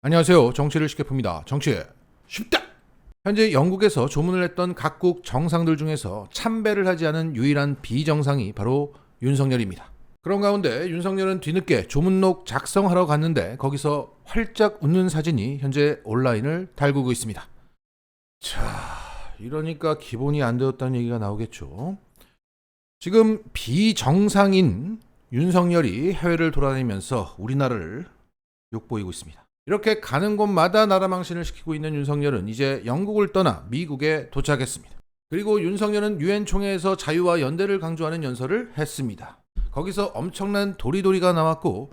안녕하세요. 정치를 쉽게 풉니다. 정치 쉽다! 현재 영국에서 조문을 했던 각국 정상들 중에서 참배를 하지 않은 유일한 비정상이 바로 윤석열입니다. 그런 가운데 윤석열은 뒤늦게 조문록 작성하러 갔는데 거기서 활짝 웃는 사진이 현재 온라인을 달구고 있습니다. 자, 이러니까 기본이 안 되었다는 얘기가 나오겠죠. 지금 비정상인 윤석열이 해외를 돌아다니면서 우리나라를 욕보이고 있습니다. 이렇게 가는 곳마다 나라 망신을 시키고 있는 윤석열은 이제 영국을 떠나 미국에 도착했습니다. 그리고 윤석열은 유엔 총회에서 자유와 연대를 강조하는 연설을 했습니다. 거기서 엄청난 도리도리가 나왔고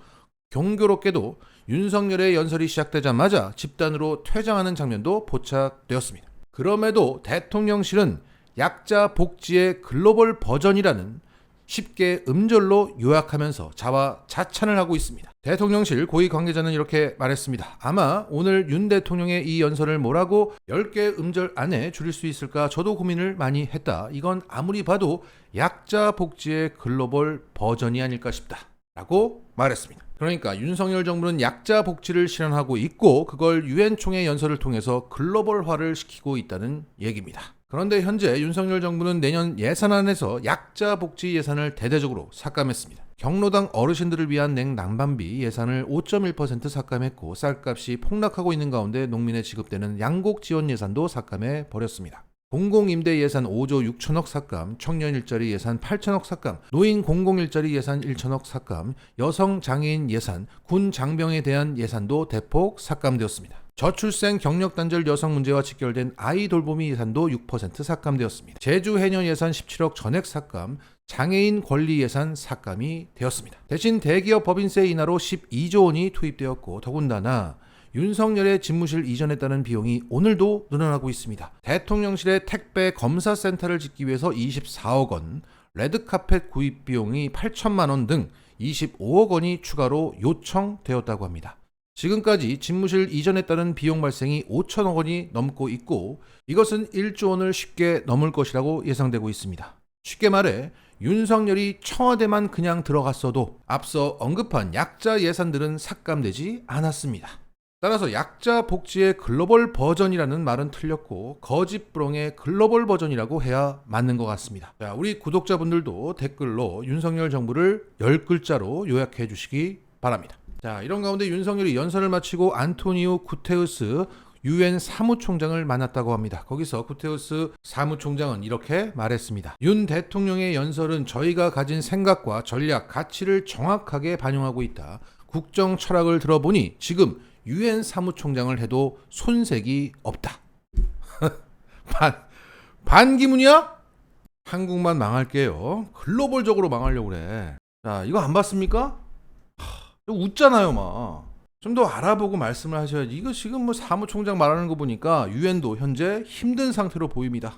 경교롭게도 윤석열의 연설이 시작되자마자 집단으로 퇴장하는 장면도 포착되었습니다. 그럼에도 대통령실은 약자 복지의 글로벌 버전이라는 쉽게 음절로 요약하면서 자화자찬을 하고 있습니다. 대통령실 고위 관계자는 이렇게 말했습니다. 아마 오늘 윤 대통령의 이 연설을 뭐라고 10개 음절 안에 줄일 수 있을까 저도 고민을 많이 했다. 이건 아무리 봐도 약자 복지의 글로벌 버전이 아닐까 싶다. 라고 말했습니다. 그러니까 윤석열 정부는 약자 복지를 실현하고 있고 그걸 유엔 총회 연설을 통해서 글로벌화를 시키고 있다는 얘기입니다. 그런데 현재 윤석열 정부는 내년 예산안에서 약자 복지 예산을 대대적으로 삭감했습니다. 경로당 어르신들을 위한 냉난방비 예산을 5.1% 삭감했고 쌀값이 폭락하고 있는 가운데 농민에 지급되는 양곡 지원 예산도 삭감해 버렸습니다. 공공임대 예산 5조 6천억 삭감, 청년 일자리 예산 8천억 삭감, 노인 공공일자리 예산 1천억 삭감, 여성 장애인 예산, 군 장병에 대한 예산도 대폭 삭감되었습니다. 저출생 경력단절 여성 문제와 직결된 아이 돌보미 예산도 6% 삭감되었습니다. 제주 해녀 예산 17억 전액 삭감, 장애인 권리 예산 삭감이 되었습니다. 대신 대기업 법인세 인하로 12조 원이 투입되었고 더군다나 윤석열의 집무실 이전에 따른 비용이 오늘도 늘어나고 있습니다. 대통령실의 택배 검사센터를 짓기 위해서 24억 원, 레드카펫 구입 비용이 8천만 원 등 25억 원이 추가로 요청되었다고 합니다. 지금까지 집무실 이전에 따른 비용 발생이 5천억 원이 넘고 있고 이것은 1조 원을 쉽게 넘을 것이라고 예상되고 있습니다. 쉽게 말해 윤석열이 청와대만 그냥 들어갔어도 앞서 언급한 약자 예산들은 삭감되지 않았습니다. 따라서 약자 복지의 글로벌 버전이라는 말은 틀렸고 거짓부렁의 글로벌 버전이라고 해야 맞는 것 같습니다. 자, 우리 구독자분들도 댓글로 윤석열 정부를 10글자로 요약해 주시기 바랍니다. 자, 이런 가운데 윤석열이 연설을 마치고 안토니오 구테우스 유엔 사무총장을 만났다고 합니다. 거기서 구테우스 사무총장은 이렇게 말했습니다. 윤 대통령의 연설은 저희가 가진 생각과 전략, 가치를 정확하게 반영하고 있다. 국정 철학을 들어보니 지금 유엔 사무총장을 해도 손색이 없다. 반기문이야? 한국만 망할게요. 글로벌적으로 망하려고 그래. 자, 이거 안 봤습니까? 웃잖아요, 막. 좀 더 알아보고 말씀을 하셔야지. 이거 지금 뭐 사무총장 말하는 거 보니까 유엔도 현재 힘든 상태로 보입니다.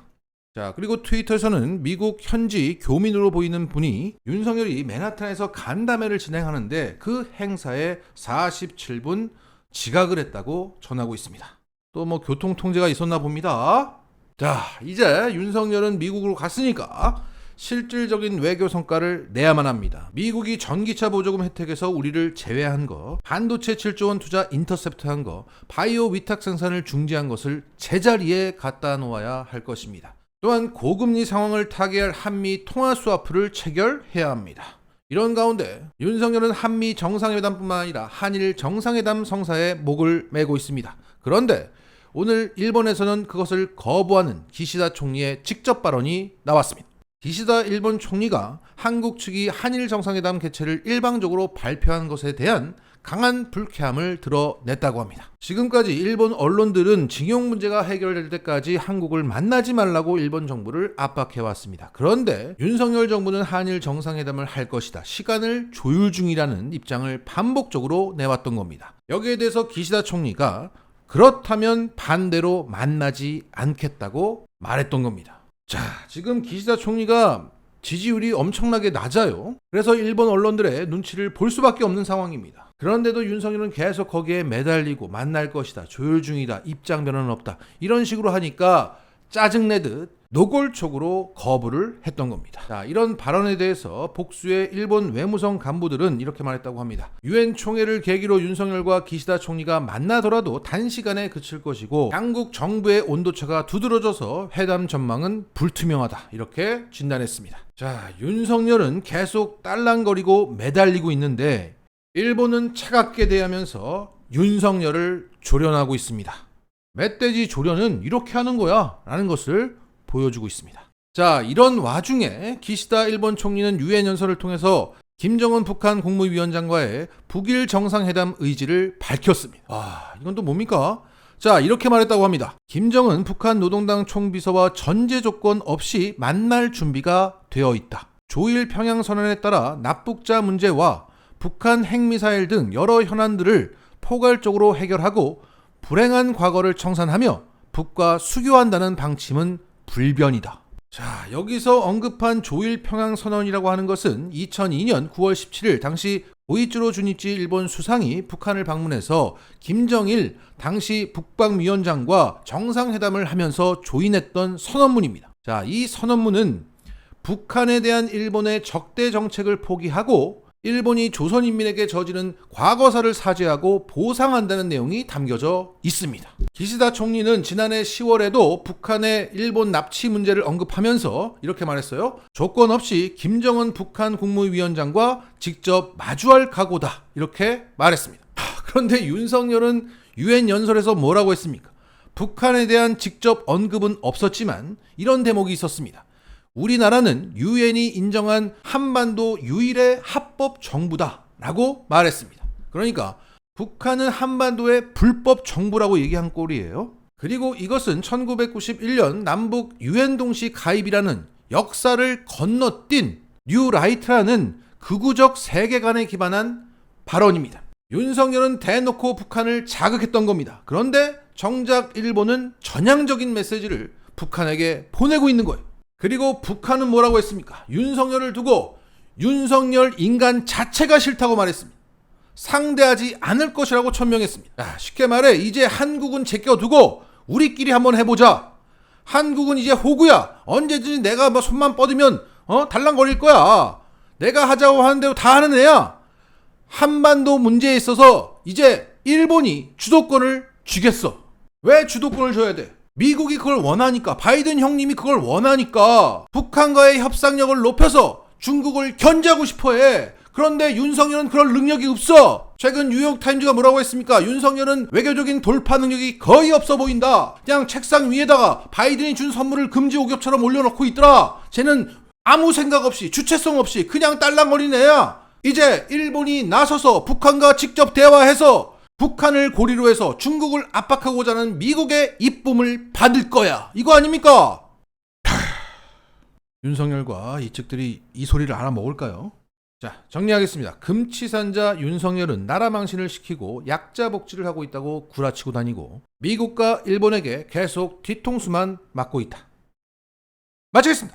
자, 그리고 트위터에서는 미국 현지 교민으로 보이는 분이 윤석열이 맨하탄에서 간담회를 진행하는데 그 행사에 47분 지각을 했다고 전하고 있습니다. 또 뭐 교통 통제가 있었나 봅니다. 자, 이제 윤석열은 미국으로 갔으니까 실질적인 외교 성과를 내야만 합니다. 미국이 전기차 보조금 혜택에서 우리를 제외한 거, 반도체 7조 원 투자 인터셉트한 거, 바이오 위탁 생산을 중지한 것을 제자리에 갖다 놓아야 할 것입니다. 또한 고금리 상황을 타개할 한미 통화 스와프를 체결해야 합니다. 이런 가운데 윤석열은 한미 정상회담뿐만 아니라 한일 정상회담 성사에 목을 메고 있습니다. 그런데 오늘 일본에서는 그것을 거부하는 기시다 총리의 직접 발언이 나왔습니다. 기시다 일본 총리가 한국 측이 한일 정상회담 개최를 일방적으로 발표한 것에 대한 강한 불쾌함을 드러냈다고 합니다. 지금까지 일본 언론들은 징용 문제가 해결될 때까지 한국을 만나지 말라고 일본 정부를 압박해왔습니다. 그런데 윤석열 정부는 한일 정상회담을 할 것이다. 시간을 조율 중이라는 입장을 반복적으로 내왔던 겁니다. 여기에 대해서 기시다 총리가 그렇다면 반대로 만나지 않겠다고 말했던 겁니다. 자, 지금 기시다 총리가 지지율이 엄청나게 낮아요. 그래서 일본 언론들의 눈치를 볼 수밖에 없는 상황입니다. 그런데도 윤석열은 계속 거기에 매달리고 만날 것이다, 조율 중이다, 입장 변화는 없다 이런 식으로 하니까 짜증내듯 노골적으로 거부를 했던 겁니다. 자, 이런 발언에 대해서 복수의 일본 외무성 간부들은 이렇게 말했다고 합니다. 유엔 총회를 계기로 윤석열과 기시다 총리가 만나더라도 단시간에 그칠 것이고 양국 정부의 온도차가 두드러져서 회담 전망은 불투명하다, 이렇게 진단했습니다. 자, 윤석열은 계속 딸랑거리고 매달리고 있는데 일본은 차갑게 대하면서 윤석열을 조련하고 있습니다. 멧돼지 조련은 이렇게 하는 거야 라는 것을 보여주고 있습니다. 자, 이런 와중에 기시다 일본 총리는 유엔 연설을 통해서 김정은 북한 국무위원장과의 북일 정상회담 의지를 밝혔습니다. 이건 또 뭡니까? 자, 이렇게 말했다고 합니다. 김정은 북한 노동당 총비서와 전제 조건 없이 만날 준비가 되어 있다. 조일 평양 선언에 따라 납북자 문제와 북한 핵미사일 등 여러 현안들을 포괄적으로 해결하고 불행한 과거를 청산하며 북과 수교한다는 방침은 불변이다. 자, 여기서 언급한 조일 평양 선언이라고 하는 것은 2002년 9월 17일 당시 고이치로 주니치 일본 수상이 북한을 방문해서 김정일 당시 북방위원장과 정상회담을 하면서 조인했던 선언문입니다. 자, 이 선언문은 북한에 대한 일본의 적대 정책을 포기하고 일본이 조선인민에게 저지른 과거사를 사죄하고 보상한다는 내용이 담겨져 있습니다. 기시다 총리는 지난해 10월에도 북한의 일본 납치 문제를 언급하면서 이렇게 말했어요. 조건 없이 김정은 북한 국무위원장과 직접 마주할 각오다, 이렇게 말했습니다. 그런데 윤석열은 유엔 연설에서 뭐라고 했습니까? 북한에 대한 직접 언급은 없었지만 이런 대목이 있었습니다. 우리나라는 유엔이 인정한 한반도 유일의 합법 정부다 라고 말했습니다. 그러니까 북한은 한반도의 불법 정부라고 얘기한 꼴이에요. 그리고 이것은 1991년 남북 유엔 동시 가입이라는 역사를 건너뛴 뉴라이트라는 극우적 세계관에 기반한 발언입니다. 윤석열은 대놓고 북한을 자극했던 겁니다. 그런데 정작 일본은 전향적인 메시지를 북한에게 보내고 있는 거예요. 그리고 북한은 뭐라고 했습니까? 윤석열을 두고 윤석열 인간 자체가 싫다고 말했습니다. 상대하지 않을 것이라고 천명했습니다. 쉽게 말해 이제 한국은 제껴두고 우리끼리 한번 해보자. 한국은 이제 호구야. 언제든지 내가 뭐 손만 뻗으면 달랑거릴 거야. 내가 하자고 하는 대로 다 하는 애야. 한반도 문제에 있어서 이제 일본이 주도권을 쥐겠어. 왜 주도권을 줘야 돼? 미국이 그걸 원하니까, 바이든 형님이 그걸 원하니까 북한과의 협상력을 높여서 중국을 견제하고 싶어해. 그런데 윤석열은 그럴 능력이 없어. 최근 뉴욕타임즈가 뭐라고 했습니까? 윤석열은 외교적인 돌파 능력이 거의 없어 보인다. 그냥 책상 위에다가 바이든이 준 선물을 금지 오겹처럼 올려놓고 있더라. 쟤는 아무 생각 없이, 주체성 없이 그냥 딸랑거리는 애야. 이제 일본이 나서서 북한과 직접 대화해서 북한을 고리로 해서 중국을 압박하고자 하는 미국의 이쁨을 받을 거야. 이거 아닙니까? 윤석열과 이 측들이 이 소리를 알아먹을까요? 자, 정리하겠습니다. 금치산자 윤석열은 나라 망신을 시키고 약자 복지를 하고 있다고 구라치고 다니고 미국과 일본에게 계속 뒤통수만 맞고 있다. 마치겠습니다.